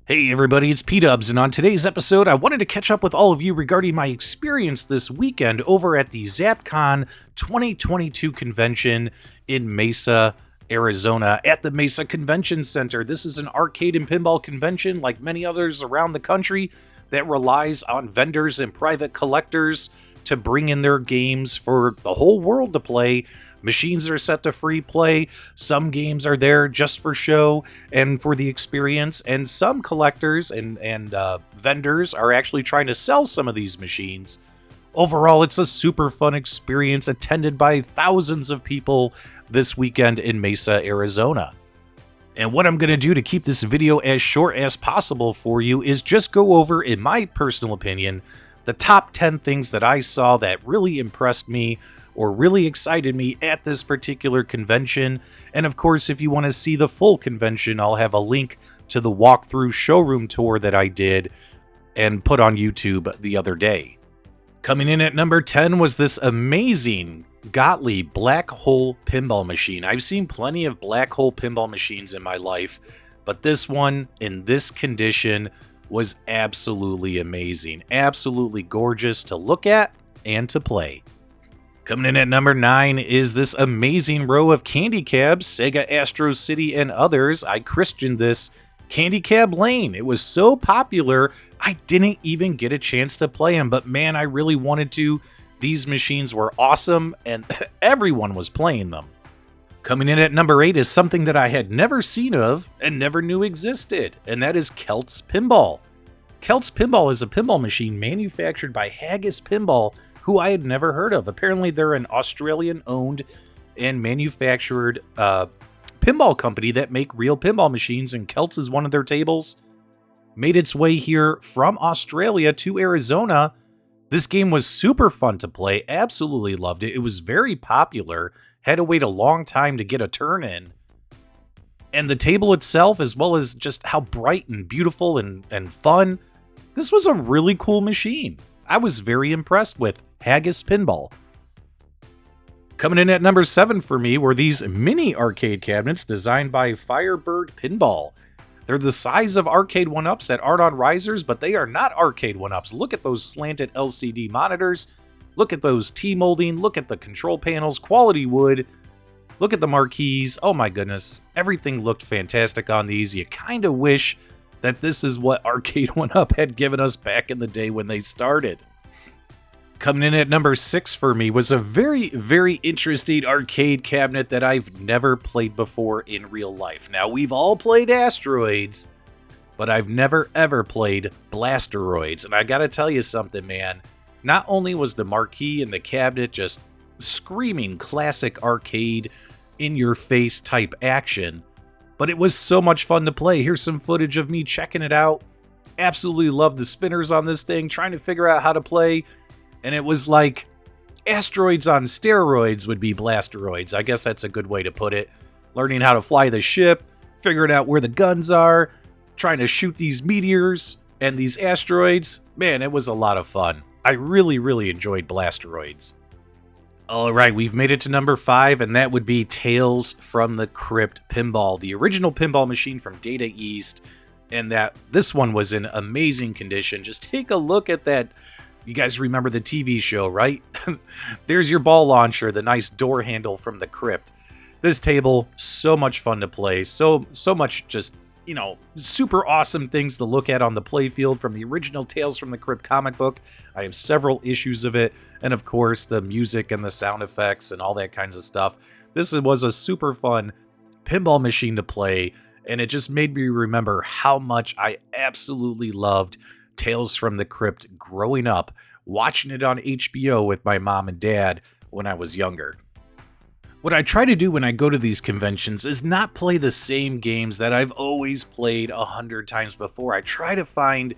Hey everybody, it's PDubs, and on today's episode, I wanted to catch up with all of you regarding my experience this weekend over at the Zapcon 2022 convention in Mesa, Arizona, at the Mesa Convention Center. This is an arcade and pinball convention, like many others around the country, that relies on vendors and private collectors to bring in their games for the whole world to play. Machines are set to free play, some games are there just for show and for the experience, and some collectors and vendors are actually trying to sell some of these machines. Overall, it's a super fun experience attended by thousands of people this weekend in Mesa, Arizona. And what I'm going to do to keep this video as short as possible for you is just go over, in my personal opinion, the top 10 things that I saw that really impressed me or really excited me at this particular convention. And of course, if you want to see the full convention, I'll have a link to the walkthrough showroom tour that I did and put on YouTube the other day. Coming in at number 10 was this amazing Gottlieb black hole pinball machine. I've seen plenty of black hole pinball machines in my life, but this one in this condition was absolutely amazing. Absolutely gorgeous to look at and to play. Coming in at number 9 is this amazing row of candy cabs, Sega Astro City and others. I christened this Candy Cab Lane. It was so popular, I didn't even get a chance to play them, but man, I really wanted to. These machines were awesome, and everyone was playing them. Coming in at number 8 is something that I had never seen of and never knew existed, and that is Celts Pinball. Celts Pinball is a pinball machine manufactured by Haggis Pinball, who I had never heard of. Apparently, they're an Australian-owned and manufactured pinball company that make real pinball machines, and Celts is one of their tables. Made its way here from Australia to Arizona. This game was super fun to play. Absolutely loved it. It was very popular. Had to wait a long time to get a turn in. And the table itself, as well as just how bright and beautiful and fun, this was a really cool machine. I was very impressed with Haggis Pinball. Coming in at number 7 for me were these mini arcade cabinets designed by Firebird Pinball. They're the size of arcade 1-ups that aren't on risers, but they are not arcade 1-ups. Look at those slanted LCD monitors. Look at those T-molding. Look at the control panels. Quality wood. Look at the marquees. Oh my goodness. Everything looked fantastic on these. You kind of wish that this is what Arcade 1-Up had given us back in the day when they started. Coming in at number 6 for me was a very, very interesting arcade cabinet that I've never played before in real life. Now, we've all played Asteroids, but I've never ever played Blasteroids. And I gotta tell you something, man. Not only was the marquee and the cabinet just screaming classic arcade, in-your-face type action, but it was so much fun to play. Here's some footage of me checking it out. Absolutely loved the spinners on this thing, trying to figure out how to play. And it was like asteroids on steroids would be Blasteroids. I guess that's a good way to put it. Learning how to fly the ship, figuring out where the guns are, trying to shoot these meteors and these asteroids. Man, it was a lot of fun. I really, really enjoyed Blasteroids. All right, we've made it to number 5, and that would be Tales from the Crypt Pinball, the original pinball machine from Data East, and that this one was in amazing condition. Just take a look at that. You guys remember the TV show, right? There's your ball launcher, the nice door handle from the Crypt. This table, so much fun to play, so much just, you know, super awesome things to look at on the playfield from the original Tales from the Crypt comic book. I have several issues of it, and of course, the music and the sound effects and all that kinds of stuff. This was a super fun pinball machine to play, and it just made me remember how much I absolutely loved Tales from the Crypt growing up, watching it on HBO with my mom and dad when I was younger. What I try to do when I go to these conventions is not play the same games that I've always played 100 times before. I try to find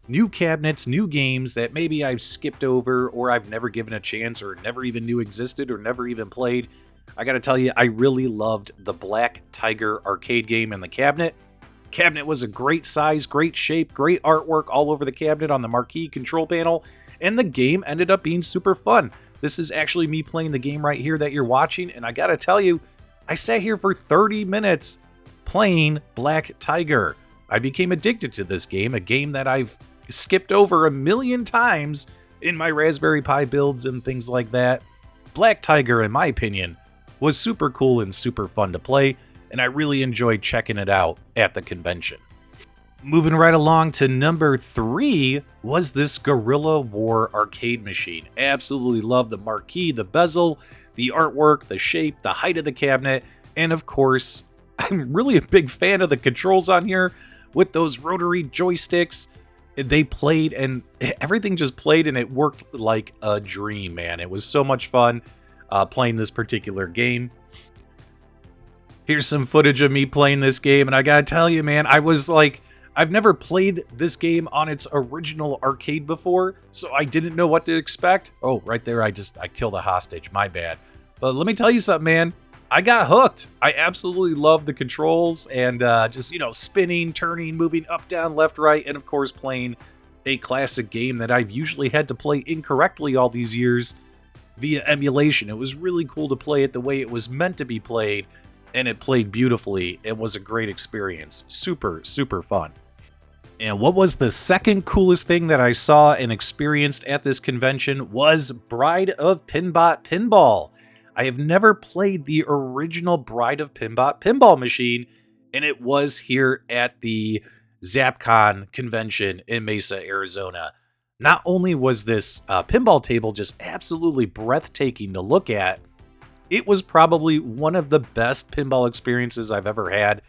new cabinets, new games that maybe I've skipped over or I've never given a chance or never even knew existed or never even played. I gotta tell you, I really loved the Black Tiger arcade game in the cabinet. Cabinet was a great size, great shape, great artwork all over the cabinet on the marquee control panel, and the game ended up being super fun. This is actually me playing the game right here that you're watching, and I gotta tell you, I sat here for 30 minutes playing Black Tiger. I became addicted to this game, a game that I've skipped over a million times in my Raspberry Pi builds and things like that. Black Tiger, in my opinion, was super cool and super fun to play, and I really enjoyed checking it out at the convention. Moving right along to number 3 was this Guerilla War Arcade machine. Absolutely love the marquee, the bezel, the artwork, the shape, the height of the cabinet, and of course, I'm really a big fan of the controls on here with those rotary joysticks. They played and everything just played and it worked like a dream, man. It was so much fun playing this particular game. Here's some footage of me playing this game, and I gotta tell you, man, I was like, I've never played this game on its original arcade before, so I didn't know what to expect. Oh, right there, I killed a hostage, my bad. But let me tell you something, man. I got hooked. I absolutely love the controls and just, spinning, turning, moving up, down, left, right, and of course playing a classic game that I've usually had to play incorrectly all these years via emulation. It was really cool to play it the way it was meant to be played, and it played beautifully. It was a great experience. Super, super fun. And what was the second coolest thing that I saw and experienced at this convention was Bride of Pinbot Pinball. I have never played the original Bride of Pinbot pinball machine, and it was here at the Zapcon convention in Mesa, Arizona. Not only was this pinball table just absolutely breathtaking to look at, it was probably one of the best pinball experiences I've ever had.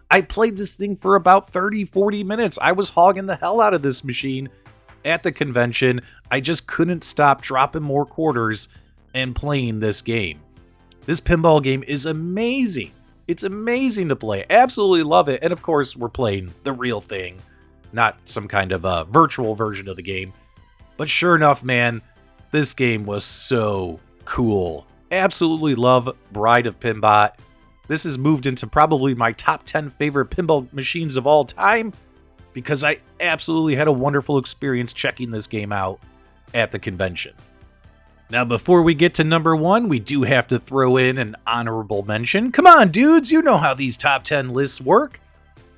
I played this thing for about 30-40 minutes. I was hogging the hell out of this machine at the convention. I just couldn't stop dropping more quarters and playing this game. This pinball game is amazing. It's amazing to play. Absolutely love it. And of course, we're playing the real thing, not some kind of a virtual version of the game. But sure enough, man, this game was so cool. Absolutely love Bride of Pinbot. This has moved into probably my top 10 favorite pinball machines of all time because I absolutely had a wonderful experience checking this game out at the convention. Now, before we get to number 1, we do have to throw in an honorable mention. Come on, dudes, you know how these top 10 lists work.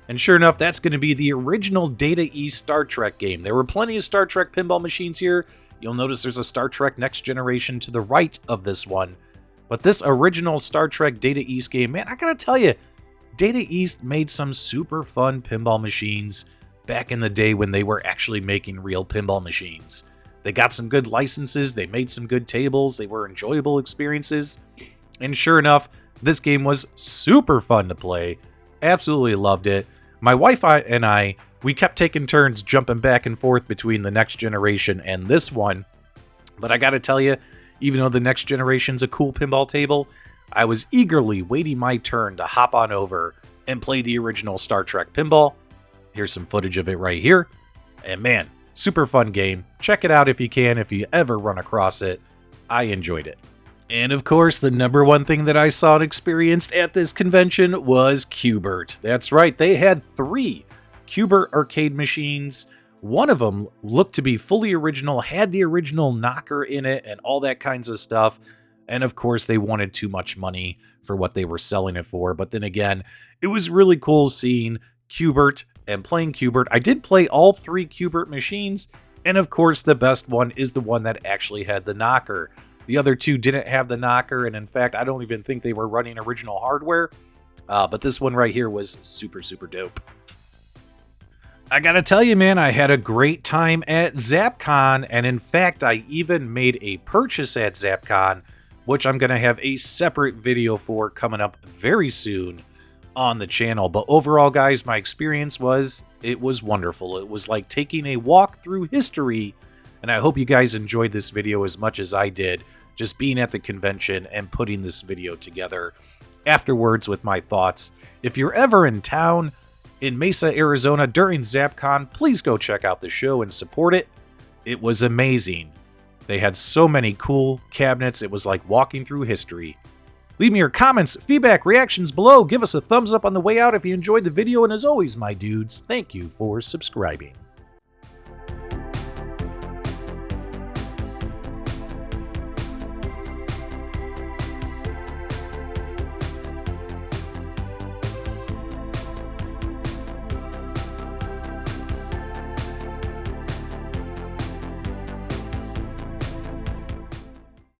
And sure enough, that's going to be the original Data East Star Trek game. There were plenty of Star Trek pinball machines here. You'll notice there's a Star Trek Next Generation to the right of this one. But this original Star Trek Data East game, man, I gotta tell you, Data East made some super fun pinball machines back in the day when they were actually making real pinball machines. They got some good licenses, they made some good tables, they were enjoyable experiences. And sure enough, this game was super fun to play. Absolutely loved it. My wife and I, we kept taking turns jumping back and forth between the Next Generation and this one. But I gotta tell you, even though the Next Generation's a cool pinball table, I was eagerly waiting my turn to hop on over and play the original Star Trek pinball. Here's some footage of it right here. And man, super fun game. Check it out if you can, if you ever run across it. I enjoyed it. And of course, the number one thing that I saw and experienced at this convention was Qbert. That's right, they had 3 Qbert arcade machines. One of them looked to be fully original, had the original knocker in it and all that kinds of stuff. And of course, they wanted too much money for what they were selling it for. But then again, it was really cool seeing Qbert and playing Qbert. I did play all 3 Qbert machines. And of course, the best one is the one that actually had the knocker. The other 2 didn't have the knocker. And in fact, I don't even think they were running original hardware. But this one right here was super, super dope. I gotta tell you, man, I had a great time at Zapcon, and in fact, I even made a purchase at Zapcon, which I'm gonna have a separate video for coming up very soon on the channel. But overall, guys, my experience was wonderful. It was like taking a walk through history, and I hope you guys enjoyed this video as much as I did, just being at the convention and putting this video together afterwards with my thoughts. If you're ever in town, in Mesa, Arizona during Zapcon, please go check out the show and support it. It was amazing. They had so many cool cabinets, it was like walking through history. Leave me your comments, feedback, reactions below. Give us a thumbs up on the way out if you enjoyed the video, and as always, my dudes, thank you for subscribing.